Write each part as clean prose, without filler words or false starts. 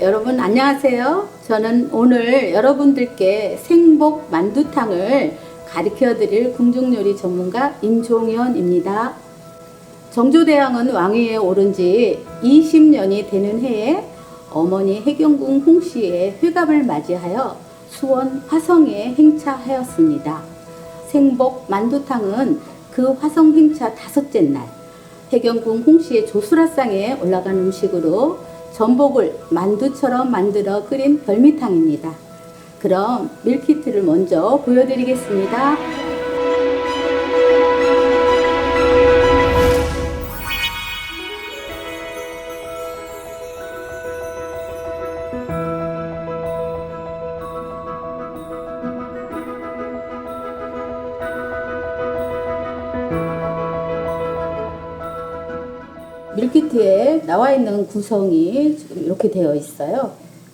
여러분 안녕하세요. 저는 오늘 여러분들께 생복 만두탕을 가르쳐 드릴 궁중요리 전문가 임종현입니다. 정조대왕은 왕위에 오른 지 20년이 되는 해에 어머니 해경궁 홍씨의 회갑을 맞이하여 수원 화성에 행차하였습니다. 생복 만두탕은 그 화성 행차 5째 날 해경궁 홍씨의 조수라상에 올라간 음식으로 전복을 만두처럼 만들어 끓인 별미탕입니다. 그럼 밀키트를 먼저 보여드리겠습니다. 밀키트에 나와 있는 구성이 지금 이렇게 되어 있어요.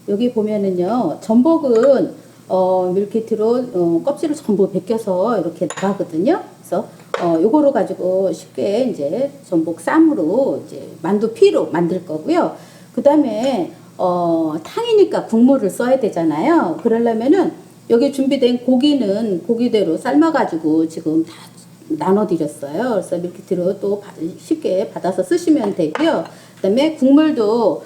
여기 보면은요, 전복은 밀키트로 껍질을 전부 벗겨서 이렇게 나가거든요. 그래서 요거로 가지고 쉽게 이제 전복 쌈으로 이제 만두피로 만들 거고요. 그 다음에 탕이니까 국물을 써야 되잖아요. 그러려면은 여기 준비된 고기는 고기대로 삶아가지고 지금 다 나눠드렸어요. 그래서 밀키트로 또 쉽게 받아서 쓰시면 되고요. 그 다음에 국물도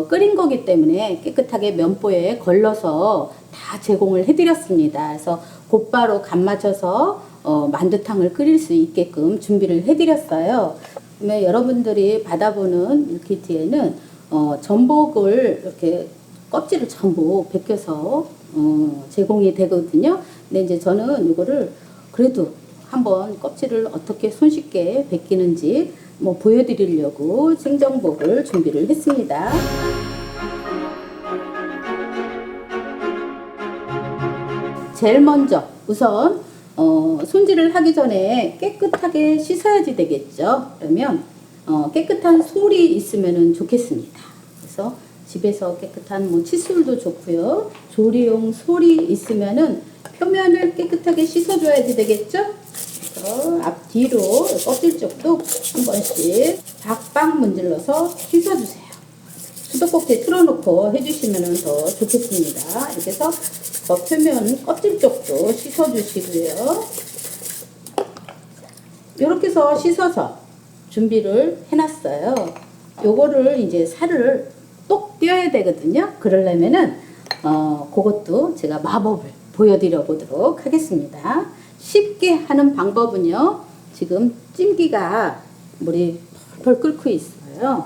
끓인 거기 때문에 깨끗하게 면보에 걸러서 다 제공을 해드렸습니다. 그래서 곧바로 간 맞춰서 만두탕을 끓일 수 있게끔 준비를 해드렸어요. 그러면 여러분들이 받아보는 밀키트에는 전복을 이렇게 껍질을 전부 벗겨서 제공이 되거든요. 근데 이제 저는 이거를 그래도 한번 껍질을 어떻게 손쉽게 벗기는지 보여드리려고 생전복을 준비를 했습니다. 제일 먼저 우선 손질을 하기 전에 깨끗하게 씻어야지 되겠죠. 그러면 깨끗한 솔이 있으면 좋겠습니다. 그래서 집에서 깨끗한 칫솔도 좋고요. 조리용 솔이 있으면은 표면을 깨끗하게 씻어줘야지 되겠죠. 앞뒤로 껍질 쪽도 한 번씩 박박 문질러서 씻어주세요. 수도꼭지에 틀어놓고 해주시면 더 좋겠습니다. 이렇게 해서 겉표면 껍질 쪽도 씻어주시고요. 이렇게 해서 씻어서 준비를 해놨어요. 요거를 이제 살을 똑 떼어야 되거든요. 그러려면은 그것도 제가 마법을 보여드려 보도록 하겠습니다. 쉽게 하는 방법은요. 지금 찜기가 물이 펄펄 끓고 있어요.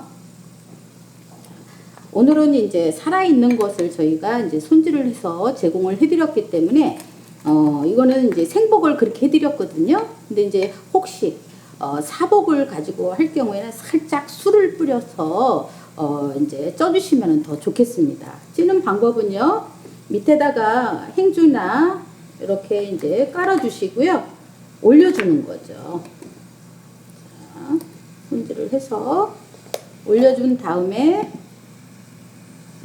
오늘은 이제 살아있는 것을 저희가 이제 손질을 해서 제공을 해드렸기 때문에 이거는 이제 생복을 그렇게 해드렸거든요. 근데 이제 혹시 사복을 가지고 할 경우에는 살짝 술을 뿌려서 이제 쪄주시면 더 좋겠습니다. 찌는 방법은요. 밑에다가 행주나 이렇게 이제 깔아주시고요. 올려주는 거죠. 자, 손질을 해서 올려준 다음에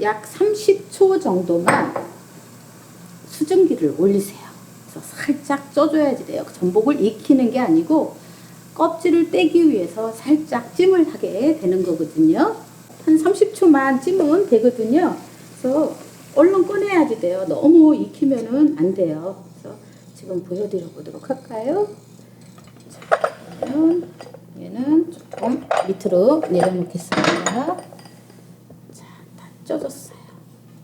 약 30초 정도만 수증기를 올리세요. 그래서 살짝 쪄줘야지 돼요. 전복을 익히는 게 아니고 껍질을 떼기 위해서 살짝 찜을 하게 되는 거거든요. 한 30초만 찜은 되거든요. 그래서 얼른 꺼내야지 돼요. 너무 익히면은 안 돼요. 그래서 지금 보여드려 보도록 할까요? 자, 그러면 얘는 조금 밑으로 내려놓겠습니다. 자, 다 쪄졌어요.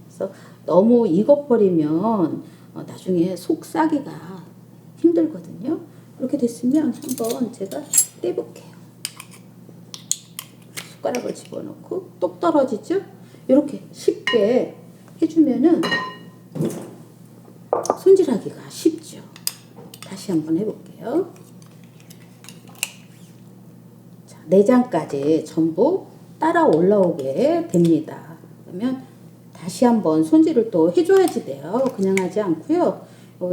그래서 너무 익어버리면 나중에 속 싸기가 힘들거든요. 이렇게 됐으면 한번 제가 떼볼게요. 숟가락을 집어넣고 똑 떨어지죠? 이렇게 쉽게 해주면은 손질하기가 쉽죠. 다시 한번 해볼게요. 자, 내장까지 전부 따라 올라오게 됩니다. 그러면 다시 한번 손질을 또 해줘야지 돼요. 그냥 하지 않고요.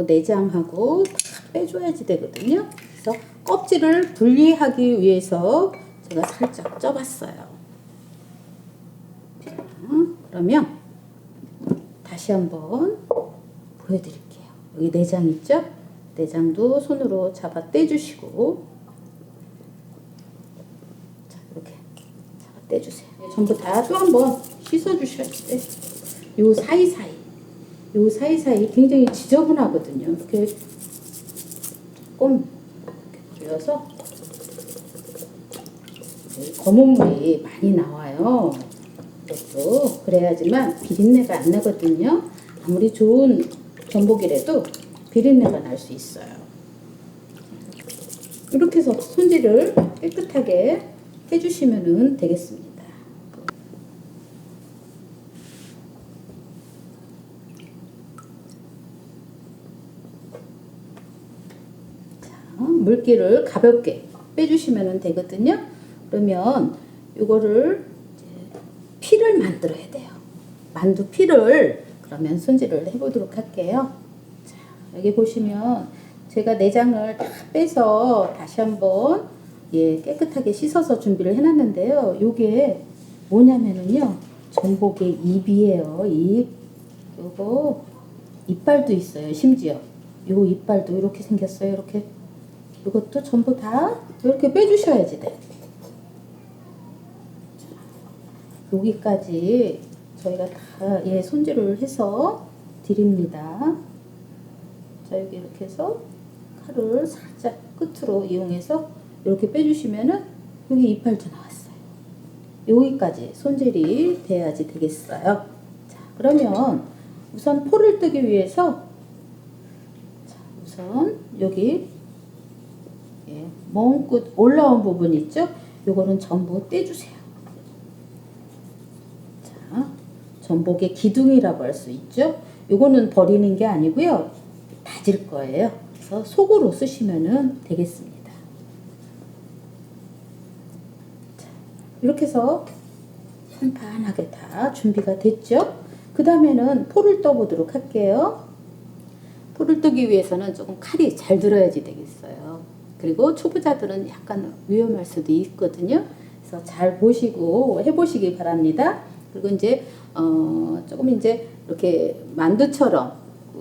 내장하고 다 빼줘야지 되거든요. 그래서 껍질을 분리하기 위해서 제가 살짝 쪄봤어요. 자, 그러면 다시 한번 보여드릴게요. 여기 내장 있죠? 내장도 손으로 잡아 떼주시고, 자, 이렇게 잡아 떼주세요. 전부 다 또 한번 씻어주셔야 돼. 요 사이사이 굉장히 지저분하거든요. 이렇게 조금 이렇게 돌려서 검은 물이 많이 나와요. 이것도 그래야지만 비린내가 안 나거든요. 아무리 좋은 전복이라도 비린내가 날 수 있어요. 이렇게 해서 손질을 깨끗하게 해주시면 되겠습니다. 자, 물기를 가볍게 빼주시면 되거든요. 그러면 이거를 피를 만들어야 돼요. 만두 피를 그러면 손질을 해보도록 할게요. 자, 여기 보시면 제가 내장을 다 빼서 다시 한번 깨끗하게 씻어서 준비를 해놨는데요. 요게 뭐냐면은요, 전복의 잎이에요. 잎. 요거 이빨도 있어요. 심지어 요 이빨도 이렇게 생겼어요. 이렇게. 이것도 전부 다 이렇게 빼주셔야지 돼. 여기까지 저희가 다 손질을 해서 드립니다. 자, 여기 이렇게 해서 칼을 살짝 끝으로 이용해서 이렇게 빼주시면은 여기 이빨도 나왔어요. 여기까지 손질이 돼야지 되겠어요. 자, 그러면 우선 포를 뜨기 위해서, 자, 우선 여기 멍끝 올라온 부분 있죠? 요거는 전부 떼주세요. 전복의 기둥이라고 할 수 있죠. 요거는 버리는 게 아니고요, 다질 거예요. 그래서 속으로 쓰시면 되겠습니다. 자, 이렇게 해서 판판하게 다 준비가 됐죠. 그 다음에는 포를 떠보도록 할게요. 포를 뜨기 위해서는 조금 칼이 잘 들어야지 되겠어요. 그리고 초보자들은 약간 위험할 수도 있거든요. 그래서 잘 보시고 해보시기 바랍니다. 그리고 이제 조금 이제 이렇게 만두처럼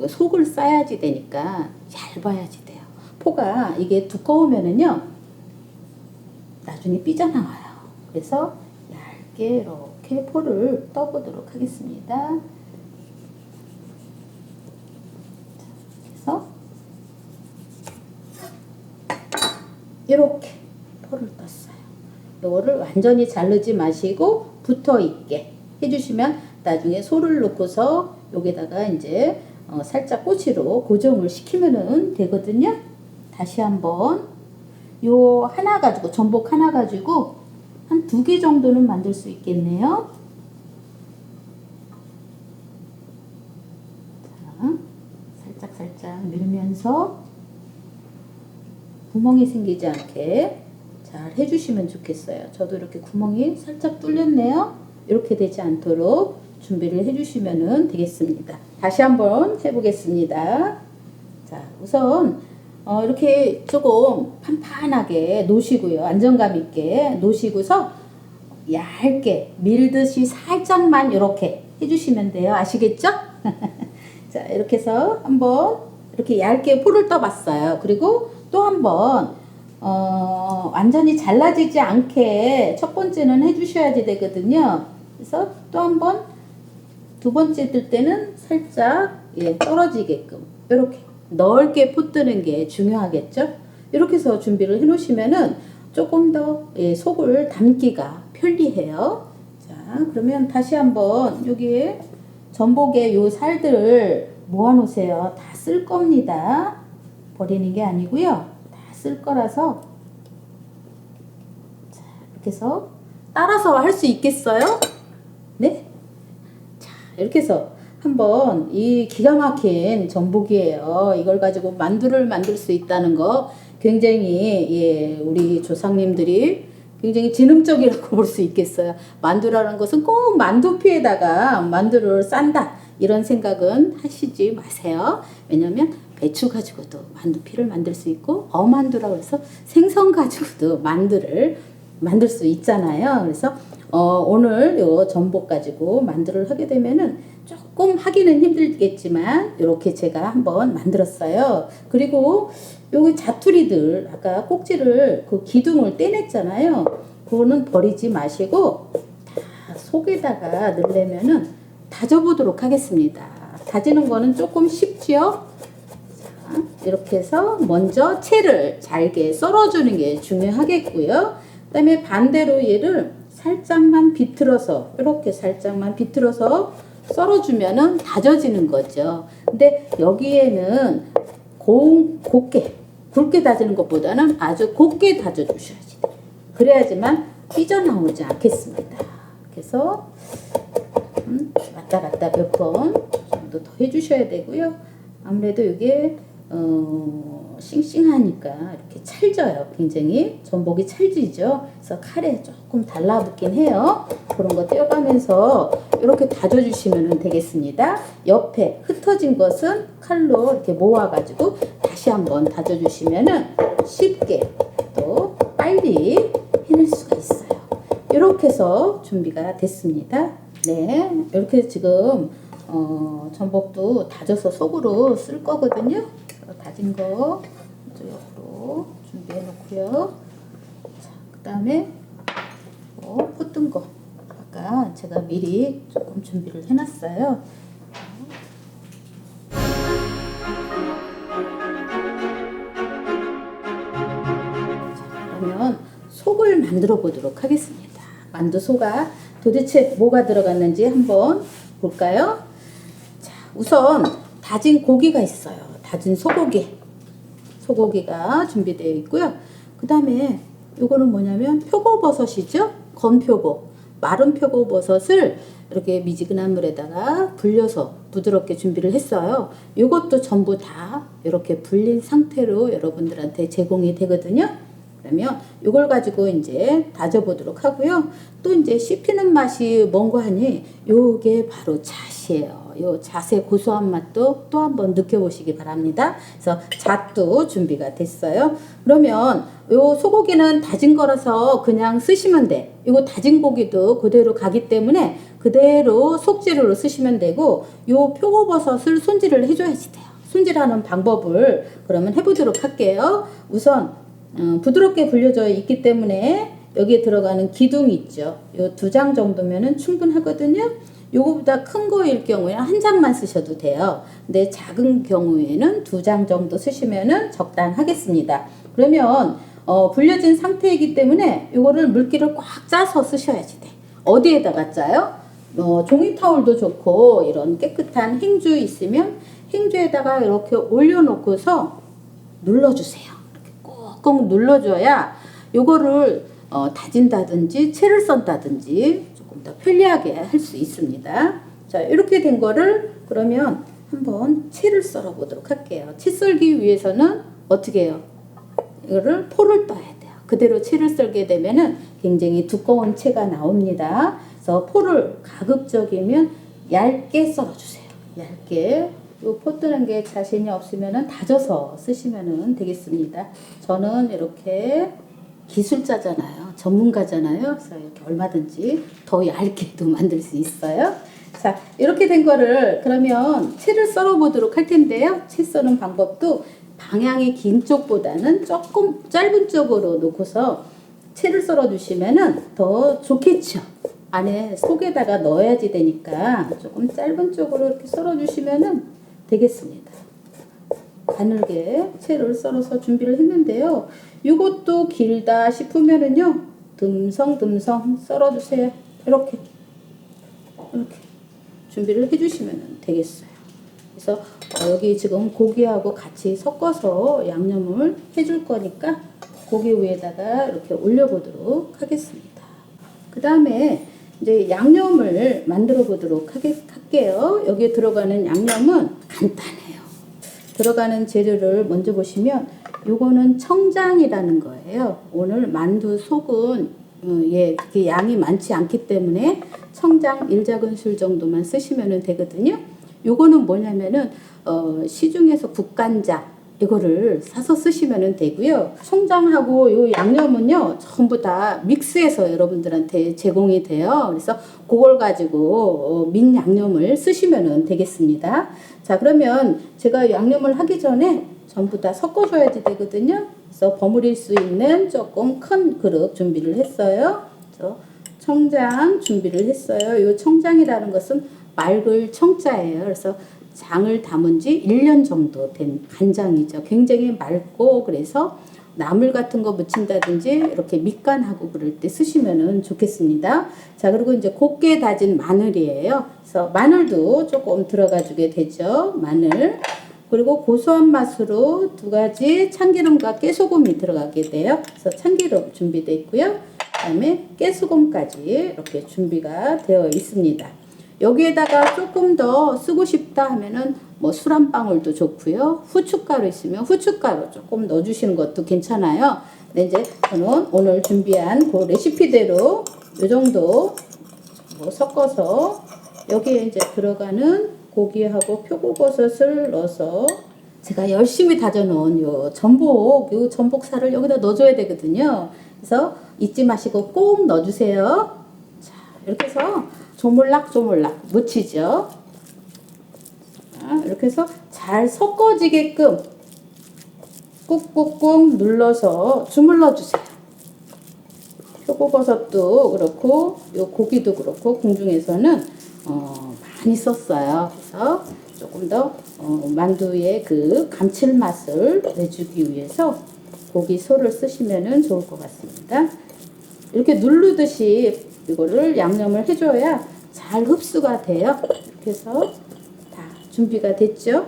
속을 싸야지 되니까 얇아야지 돼요. 포가 이게 두꺼우면은요, 나중에 삐져나와요. 그래서 얇게 이렇게 포를 떠보도록 하겠습니다. 그래서 이렇게 포를 떴어요. 이거를 완전히 자르지 마시고 붙어 있게 해주시면 나중에 소를 넣고서 여기다가 이제 살짝 꼬치로 고정을 시키면 되거든요. 다시 한번 요 하나 가지고, 전복 하나 가지고 한 2개 정도는 만들 수 있겠네요. 자, 살짝 밀면서 구멍이 생기지 않게 잘 해주시면 좋겠어요. 저도 이렇게 구멍이 살짝 뚫렸네요. 이렇게 되지 않도록 준비를 해주시면 되겠습니다. 다시 한번 해보겠습니다. 자, 우선 이렇게 조금 판판하게 놓으시고요. 안정감 있게 놓으시고서 얇게 밀듯이 살짝만 이렇게 해주시면 돼요. 아시겠죠? 자, 이렇게 해서 한번 이렇게 얇게 포를 떠봤어요. 그리고 또 한번 완전히 잘라지지 않게 첫 번째는 해주셔야지 되거든요. 그래서 또 한번 두 번째 뜰 때는 살짝 떨어지게끔 이렇게 넓게 포 뜨는 게 중요하겠죠. 이렇게 해서 준비를 해 놓으시면은 조금 더 속을 담기가 편리해요. 자, 그러면 다시 한번 여기에 전복의 요 살들을 모아 놓으세요. 다 쓸 겁니다. 버리는 게 아니고요, 다 쓸 거라서. 자, 이렇게 해서 따라서 할 수 있겠어요? 네? 자, 이렇게 해서 한번 이 기가 막힌 전복이에요. 이걸 가지고 만두를 만들 수 있다는 거 굉장히 우리 조상님들이 굉장히 지능적이라고 볼 수 있겠어요. 만두라는 것은 꼭 만두피에다가 만두를 싼다, 이런 생각은 하시지 마세요. 왜냐면 배추 가지고도 만두피를 만들 수 있고, 어만두라고 해서 생선 가지고도 만두를 만들 수 있잖아요. 그래서 오늘 요 전복 가지고 만두를 하게 되면은 조금 조금 하기는 힘들겠지만 이렇게 제가 한번 만들었어요. 그리고 여기 자투리들 아까 꼭지를 그 기둥을 떼냈잖아요. 그거는 버리지 마시고 다 속에다가 넣으려면은 다져보도록 하겠습니다. 다지는 거는 조금 쉽지요. 자, 이렇게 해서 먼저 채를 잘게 썰어주는 게 중요하겠고요. 그 다음에 반대로 얘를 살짝만 비틀어서 이렇게 살짝만 비틀어서 썰어주면은 다져지는 거죠. 근데 여기에는 굵게 다지는 것보다는 아주 곱게 다져주셔야지 돼요. 그래야지만 삐져나오지 않겠습니다. 그래서 왔다 갔다 몇 번 정도 더 해주셔야 되고요. 아무래도 이게 싱싱하니까 이렇게 찰져요. 굉장히 전복이 찰지죠. 그래서 칼에 조금 달라붙긴 해요. 그런 거 떼어가면서 이렇게 다져주시면 되겠습니다. 옆에 흩어진 것은 칼로 이렇게 모아가지고 다시 한번 다져주시면 쉽게 또 빨리 해낼 수가 있어요. 이렇게 해서 준비가 됐습니다. 네, 이렇게 지금 전복도 다져서 속으로 쓸 거거든요. 다진 거 옆으로 준비해 놓고요. 자, 그 다음에 포 뜬 거 아까 제가 미리 조금 준비를 해놨어요. 자, 그러면 속을 만들어 보도록 하겠습니다. 만두 소가 도대체 뭐가 들어갔는지 한번 볼까요? 자, 우선 다진 고기가 있어요. 다진 소고기가 준비되어 있고요. 그 다음에 이거는 뭐냐면 표고버섯이죠. 건표고 마른 표고버섯을 이렇게 미지근한 물에다가 불려서 부드럽게 준비를 했어요. 이것도 전부 다 이렇게 불린 상태로 여러분들한테 제공이 되거든요. 그러면 이걸 가지고 이제 다져보도록 하고요. 또 이제 씹히는 맛이 뭔가 하니 요게 바로 잣이에요. 요 잣의 고소한 맛도 또 한번 느껴보시기 바랍니다. 그래서 잣도 준비가 됐어요. 그러면 요 소고기는 다진 거라서 그냥 쓰시면 돼. 이거 다진 고기도 그대로 가기 때문에 그대로 속재료로 쓰시면 되고 요 표고버섯을 손질을 해줘야지 돼요. 손질하는 방법을 그러면 해보도록 할게요. 우선 부드럽게 불려져 있기 때문에 여기에 들어가는 기둥이 있죠. 요 2장 정도면은 충분하거든요. 요거보다 큰 거일 경우에 한 장만 쓰셔도 돼요. 근데 작은 경우에는 2장 정도 쓰시면은 적당하겠습니다. 그러면 불려진 상태이기 때문에 요거를 물기를 꽉 짜서 쓰셔야지 돼. 어디에다가 짜요? 종이 타올도 좋고 이런 깨끗한 행주 있으면 행주에다가 이렇게 올려놓고서 눌러주세요. 꼭 눌러줘야 요거를 다진다든지 채를 썬다든지 조금 더 편리하게 할 수 있습니다. 자, 이렇게 된 거를 그러면 한번 채를 썰어 보도록 할게요. 채 썰기 위해서는 어떻게 해요? 이거를 포를 떠야 돼요. 그대로 채를 썰게 되면은 굉장히 두꺼운 채가 나옵니다. 그래서 포를 가급적이면 얇게 썰어주세요. 얇게. 요 포 뜨는 게 자신이 없으면은 다져서 쓰시면 되겠습니다. 저는 이렇게 기술자잖아요. 전문가잖아요. 그래서 이렇게 얼마든지 더 얇게도 만들 수 있어요. 자, 이렇게 된 거를 그러면 채를 썰어 보도록 할 텐데요. 채 써는 방법도 방향이 긴 쪽보다는 조금 짧은 쪽으로 놓고서 채를 썰어 주시면은 더 좋겠죠. 안에 속에다가 넣어야지 되니까 조금 짧은 쪽으로 이렇게 썰어 주시면은 되겠습니다. 가늘게 채를 썰어서 준비를 했는데요. 이것도 길다 싶으면은요, 듬성듬성 썰어주세요. 이렇게 준비를 해주시면 되겠어요. 그래서 여기 지금 고기하고 같이 섞어서 양념을 해줄 거니까 고기 위에다가 이렇게 올려보도록 하겠습니다. 그 다음에 이제 양념을 만들어 보도록 할게요. 여기에 들어가는 양념은 간단해요. 들어가는 재료를 먼저 보시면 요거는 청장이라는 거예요. 오늘 만두 속은 그렇게 양이 많지 않기 때문에 청장 1작은술 정도만 쓰시면 되거든요. 요거는 뭐냐면은 시중에서 국간장 이거를 사서 쓰시면 되고요. 청장하고 요 양념은요 전부 다 믹스해서 여러분들한테 제공이 돼요. 그래서 그걸 가지고 민 양념을 쓰시면 되겠습니다. 자, 그러면 제가 양념을 하기 전에 전부 다 섞어줘야지 되거든요. 그래서 버무릴 수 있는 조금 큰 그릇 준비를 했어요. 그래서 청장 준비를 했어요. 이 청장이라는 것은 맑을 청자예요. 그래서 장을 담은 지 1년 정도 된 간장이죠. 굉장히 맑고 그래서 나물 같은 거 무친다든지 이렇게 밑간하고 그럴 때 쓰시면 좋겠습니다. 자, 그리고 이제 곱게 다진 마늘이에요. 그래서 마늘도 조금 들어가 주게 되죠. 마늘. 그리고 고소한 맛으로 2가지 참기름과 깨소금이 들어가게 돼요. 그래서 참기름 준비되어 있고요. 그다음에 깨소금까지 이렇게 준비가 되어 있습니다. 여기에다가 조금 더 쓰고 싶다 하면은 뭐 술 한 방울도 좋고요. 후춧가루 있으면 후춧가루 조금 넣어주시는 것도 괜찮아요. 근데 이제 저는 오늘 준비한 그 레시피대로 이 정도 뭐 섞어서 여기에 이제 들어가는 고기하고 표고버섯을 넣어서 제가 열심히 다져놓은 요 전복살을 여기다 넣어줘야 되거든요. 그래서 잊지 마시고 꼭 넣어주세요. 자, 이렇게 해서 조물락조물락 묻히죠. 자, 이렇게 해서 잘 섞어지게끔 꾹꾹꾹 눌러서 주물러 주세요. 표고버섯도 그렇고 요 고기도 그렇고 궁중에서는 많이 썼어요. 그래서 조금 더 만두의 그 감칠맛을 내주기 위해서 고기 소를 쓰시면 좋을 것 같습니다. 이렇게 누르듯이 이거를 양념을 해줘야 잘 흡수가 돼요. 이렇게 해서 다 준비가 됐죠.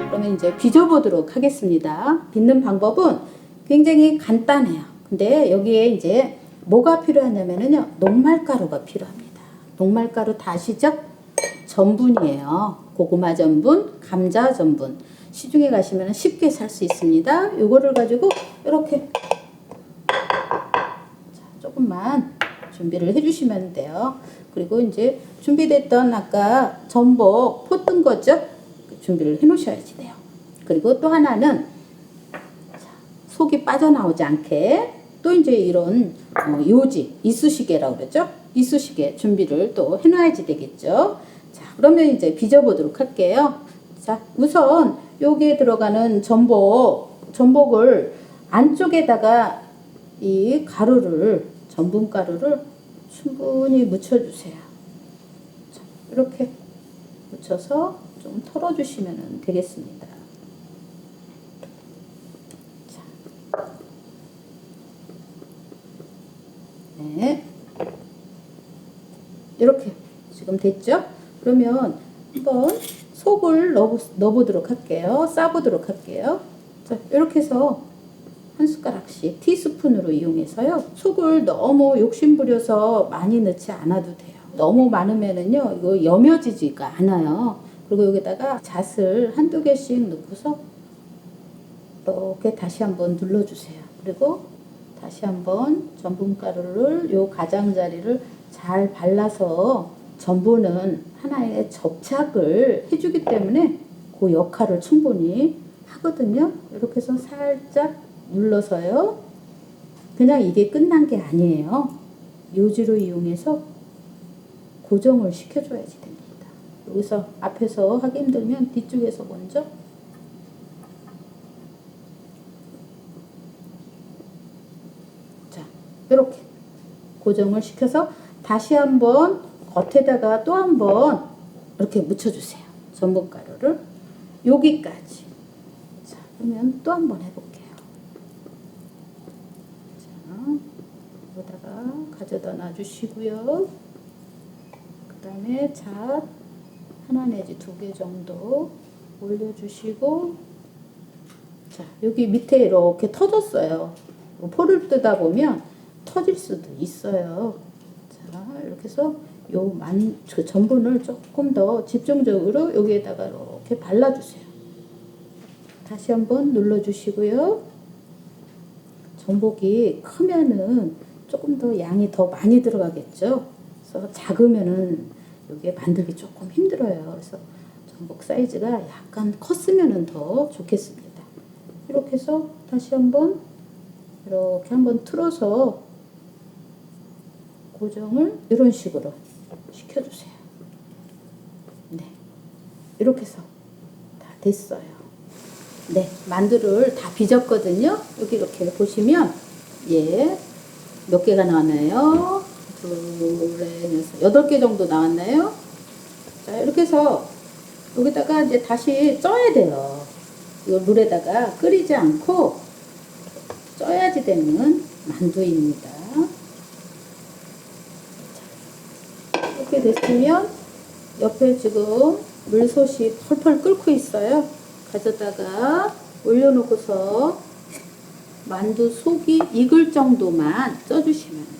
그러면 이제 빚어보도록 하겠습니다. 빚는 방법은 굉장히 간단해요. 근데 여기에 이제 뭐가 필요하냐면요. 녹말가루가 필요합니다. 녹말가루 다 아시죠? 전분이에요. 고구마 전분, 감자 전분. 시중에 가시면 쉽게 살 수 있습니다. 이거를 가지고 이렇게 조금만 준비를 해주시면 돼요. 그리고 이제 준비됐던 아까 전복 포 뜬 거죠? 준비를 해 놓으셔야지 돼요. 그리고 또 하나는 속이 빠져나오지 않게 또 이제 이런 요지, 이쑤시개라고 그러죠? 이쑤시개 준비를 또 해놔야지 되겠죠? 자, 그러면 이제 빚어보도록 할게요. 자, 우선 여기에 들어가는 전복을 안쪽에다가 이 가루를, 전분 가루를 충분히 묻혀주세요. 자, 이렇게 묻혀서 좀 털어주시면 되겠습니다. 자. 네. 이렇게 지금 됐죠? 그러면 한번 속을 넣어보도록 할게요. 싸보도록 할게요. 자, 이렇게 해서 한 숟가락씩 티스푼으로 이용해서요. 속을 너무 욕심부려서 많이 넣지 않아도 돼요. 너무 많으면은요, 이거 여며지지가 않아요. 그리고 여기다가 잣을 1~2개씩 넣고서 이렇게 다시 한번 눌러주세요. 그리고 다시 한번 전분가루를 요 가장자리를 잘 발라서 전분은 하나의 접착을 해주기 때문에 그 역할을 충분히 하거든요. 이렇게 해서 살짝 눌러서요. 그냥 이게 끝난 게 아니에요. 요지로 이용해서 고정을 시켜줘야지 됩니다. 여기서 앞에서 하기 힘들면 뒤쪽에서 먼저 자, 이렇게 고정을 시켜서 다시 한번 겉에다가 또 한번 이렇게 묻혀주세요. 전분가루를 여기까지. 자, 그러면 또 한번 해볼게요. 자, 여기다가 가져다 놔주시고요. 그 다음에 잣 하나 내지 2개 정도 올려주시고, 자, 여기 밑에 이렇게 터졌어요. 포를 뜨다 보면 터질 수도 있어요. 자, 이렇게 해서 그 전분을 조금 더 집중적으로 여기에다가 이렇게 발라주세요. 다시 한번 눌러주시고요. 전복이 크면은 조금 더 양이 더 많이 들어가겠죠. 그래서 작으면은 이게 만들기 조금 힘들어요. 그래서 전복 사이즈가 약간 컸으면 더 좋겠습니다. 이렇게 해서 다시 한번 이렇게 한번 틀어서 고정을 이런 식으로 시켜주세요. 네, 이렇게 해서 다 됐어요. 네, 만두를 다 빚었거든요. 여기 이렇게 보시면 예, 몇 개가 나왔나요? 둘, 넷, 여섯, 8개 정도 나왔나요? 자, 이렇게 해서 여기다가 이제 다시 쪄야 돼요. 이거 물에다가 끓이지 않고 쪄야지 되는 만두입니다. 이렇게 됐으면 옆에 지금 물솥이 펄펄 끓고 있어요. 가져다가 올려놓고서 만두 속이 익을 정도만 쪄주시면 돼요.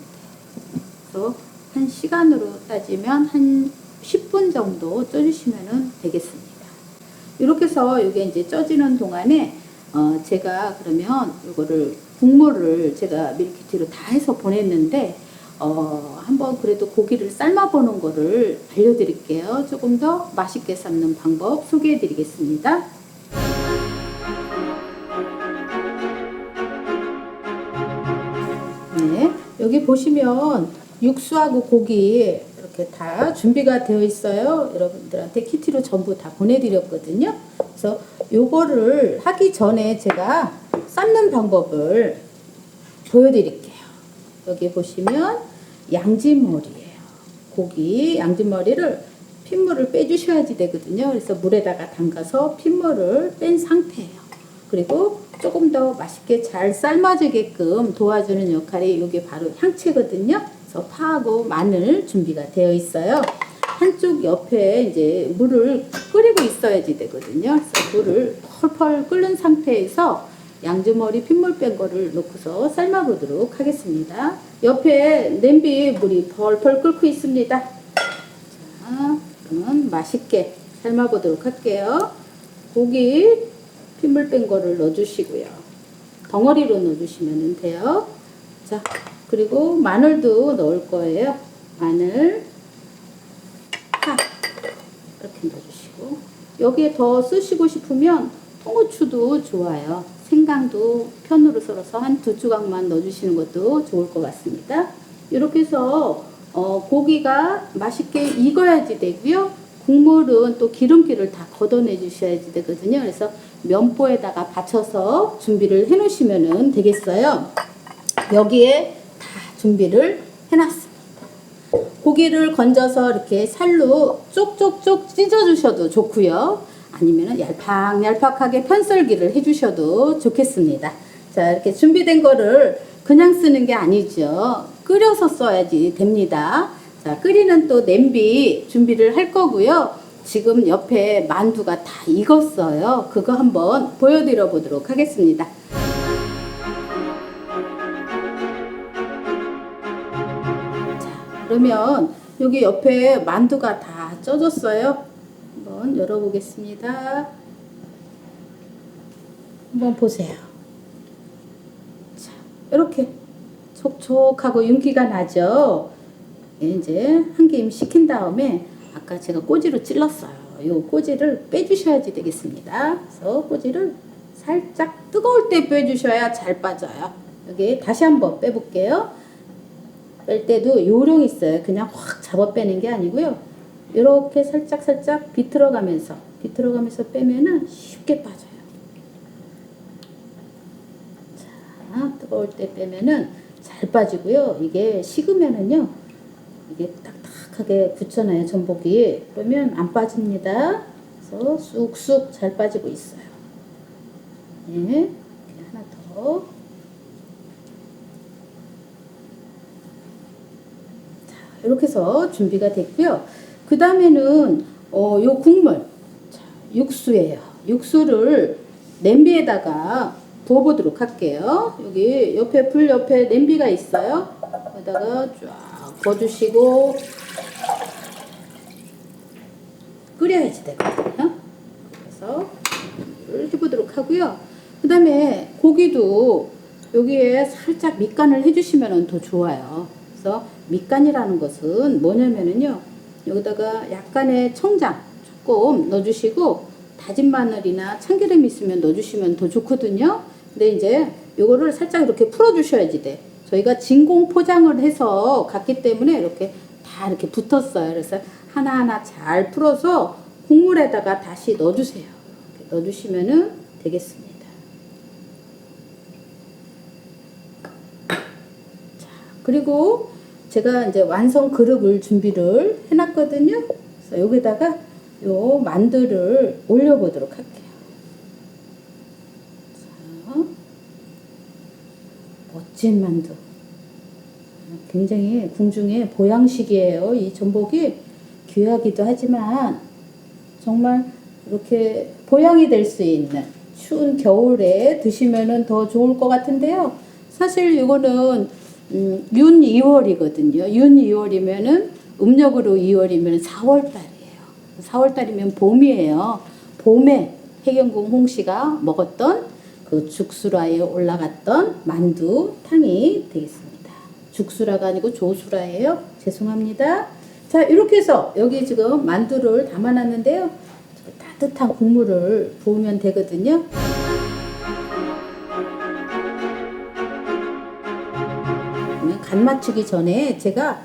그래서 한 시간으로 따지면 한 10분 정도 쪄주시면 되겠습니다. 이렇게 해서 이게 이제 쪄지는 동안에 제가 그러면 이거를 국물을 제가 밀키트로 다 해서 보냈는데 한번 그래도 고기를 삶아 보는 거를 알려드릴게요. 조금 더 맛있게 삶는 방법 소개해 드리겠습니다. 네, 여기 보시면 육수하고 고기 이렇게 다 준비가 되어 있어요. 여러분들한테 키트로 전부 다 보내드렸거든요. 그래서 요거를 하기 전에 제가 삶는 방법을 보여드릴게요. 여기 보시면 양지머리예요. 고기 양지머리를 핏물을 빼주셔야지 되거든요. 그래서 물에다가 담가서 핏물을 뺀 상태예요. 그리고 조금 더 맛있게 잘 삶아지게끔 도와주는 역할이 이게 바로 향채거든요. 그래서 파하고 마늘 준비가 되어 있어요. 한쪽 옆에 이제 물을 끓이고 있어야지 되거든요. 그래서 물을 펄펄 끓는 상태에서 양지머리 핏물 뺀 거를 넣고서 삶아 보도록 하겠습니다. 옆에 냄비 물이 펄펄 끓고 있습니다. 자, 그러면 맛있게 삶아 보도록 할게요. 고기 핏물 뺀 거를 넣어주시고요. 덩어리로 넣어주시면 돼요. 자, 그리고 마늘도 넣을 거예요. 마늘, 파 이렇게 넣어주시고 여기에 더 쓰시고 싶으면 통후추도 좋아요. 생강도 편으로 썰어서 한 2조각만 넣어주시는 것도 좋을 것 같습니다. 이렇게 해서 고기가 맛있게 익어야지 되고요. 국물은 또 기름기를 다 걷어내 주셔야지 되거든요. 그래서 면보에다가 받쳐서 준비를 해 놓으시면 되겠어요. 여기에 다 준비를 해놨습니다. 고기를 건져서 이렇게 살로 쪽쪽쪽 찢어 주셔도 좋고요. 아니면 얄팍얄팍하게 편썰기를 해 주셔도 좋겠습니다. 자, 이렇게 준비된 거를 그냥 쓰는 게 아니죠. 끓여서 써야지 됩니다. 자, 끓이는 또 냄비 준비를 할 거고요. 지금 옆에 만두가 다 익었어요. 그거 한번 보여드려 보도록 하겠습니다. 자, 그러면 여기 옆에 만두가 다 쪄졌어요. 한번 열어보겠습니다. 한번 보세요. 자, 이렇게 촉촉하고 윤기가 나죠. 이제 한 김 식힌 다음에 아까 제가 꼬지로 찔렀어요. 이 꼬지를 빼주셔야지 되겠습니다. 그래서 꼬지를 살짝 뜨거울 때 빼주셔야 잘 빠져요. 여기 다시 한번 빼볼게요. 뺄 때도 요령 있어요. 그냥 확 잡아 빼는 게 아니고요. 이렇게 살짝 비틀어가면서 빼면은 쉽게 빠져요. 자, 뜨거울 때 빼면은 잘 빠지고요. 이게 식으면은요, 이게 딱딱하게 굳혀놔요, 전복이. 그러면 안 빠집니다. 그래서 쑥쑥 잘 빠지고 있어요. 네, 하나 더. 자, 이렇게 해서 준비가 됐고요. 그 다음에는 요 국물, 자, 육수예요. 육수를 냄비에다가 부어보도록 할게요. 여기 옆에 불 옆에 냄비가 있어요. 여기다가 쫙 부어주시고 끓여야지 되거든요. 그래서 물을 해보도록 하고요. 그 다음에 고기도 여기에 살짝 밑간을 해주시면 더 좋아요. 그래서 밑간이라는 것은 뭐냐면은요, 여기다가 약간의 청장 조금 넣어주시고 다진 마늘이나 참기름 있으면 넣어주시면 더 좋거든요. 근데 이제 요거를 살짝 이렇게 풀어주셔야지 돼. 저희가 진공 포장을 해서 갔기 때문에 이렇게 다 이렇게 붙었어요. 그래서 하나하나 잘 풀어서 국물에다가 다시 넣어주세요. 이렇게 넣어주시면은 되겠습니다. 자, 그리고 제가 이제 완성 그릇을 준비를 해놨거든요. 그래서 여기다가 요 만두를 올려보도록 할게요. 자, 멋진 만두. 굉장히 궁중의 보양식이에요. 이 전복이 귀하기도 하지만 정말 이렇게 보양이 될 수 있는 추운 겨울에 드시면은 더 좋을 것 같은데요. 사실 이거는 윤 2월이거든요. 윤 2월이면은 음력으로 2월이면 4월달이에요. 4월달이면 봄이에요. 봄에 해경궁 홍씨가 먹었던 그 죽수라에 올라갔던 만두탕이 되겠습니다. 죽수라가 아니고 조수라예요. 죄송합니다. 자, 이렇게 해서 여기 지금 만두를 담아놨는데요. 따뜻한 국물을 부으면 되거든요. 간 맞추기 전에 제가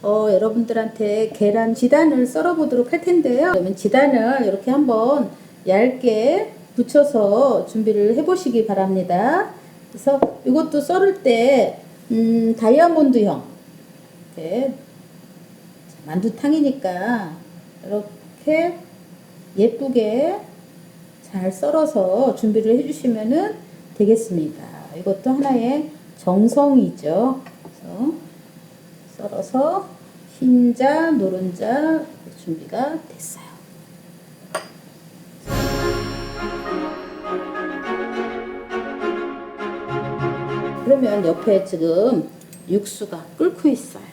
여러분들한테 계란 지단을 썰어 보도록 할 텐데요. 그러면 지단을 이렇게 한번 얇게 붙여서 준비를 해 보시기 바랍니다. 그래서 이것도 썰을 때 다이아몬드형 이렇게 만두탕이니까 이렇게 예쁘게 잘 썰어서 준비를 해주시면 되겠습니다. 이것도 하나의 정성이죠. 그래서 썰어서 흰자, 노른자 준비가 됐어요. 그러면 옆에 지금 육수가 끓고 있어요.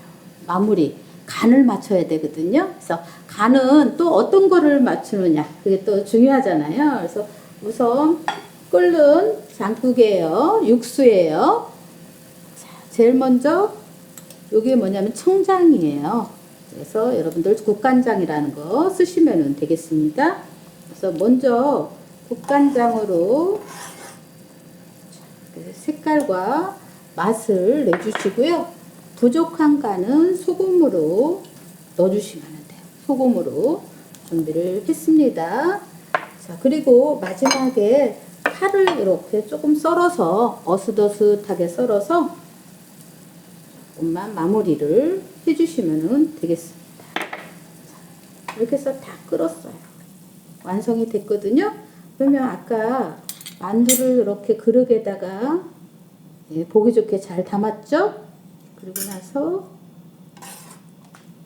마무리 간을 맞춰야 되거든요. 그래서 간은 또 어떤 거를 맞추느냐 그게 또 중요하잖아요. 그래서 우선 끓는 장국이에요. 육수예요. 자, 제일 먼저 이게 뭐냐면 청장이에요. 그래서 여러분들 국간장이라는 거 쓰시면 되겠습니다. 그래서 먼저 국간장으로 색깔과 맛을 내주시고요. 부족한 간은 소금으로 넣어주시면 돼요. 소금으로 준비를 했습니다. 자, 그리고 마지막에 파를 이렇게 조금 썰어서 어슷어슷하게 썰어서 조금만 마무리를 해주시면 되겠습니다. 자, 이렇게 해서 다 끓었어요. 완성이 됐거든요. 그러면 아까 만두를 이렇게 그릇에다가 보기 좋게 잘 담았죠? 그리고 나서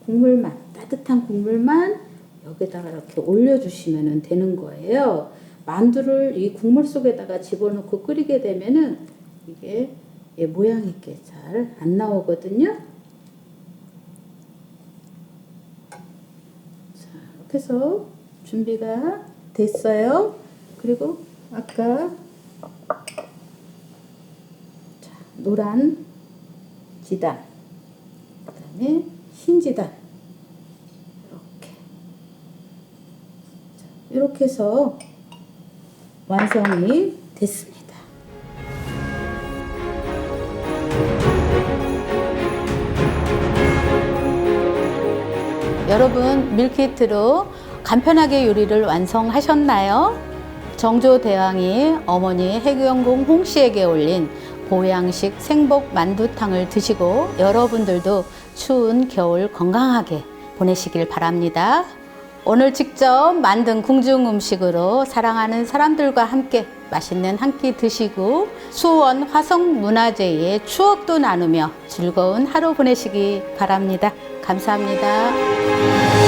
국물만, 따뜻한 국물만 여기다가 이렇게 올려주시면 되는 거예요. 만두를 이 국물 속에다가 집어넣고 끓이게 되면은 이게 모양 있게 잘 안 나오거든요. 자, 이렇게 해서 준비가 됐어요. 그리고 아까 노란 지단, 그 다음에 흰 지단 이렇게 해서 완성이 됐습니다. 여러분 밀키트로 간편하게 요리를 완성하셨나요? 정조대왕이 어머니 해경궁 홍씨에게 올린 보양식 생복 만두탕을 드시고 여러분들도 추운 겨울 건강하게 보내시길 바랍니다. 오늘 직접 만든 궁중 음식으로 사랑하는 사람들과 함께 맛있는 한 끼 드시고 수원 화성문화재의 추억도 나누며 즐거운 하루 보내시기 바랍니다. 감사합니다.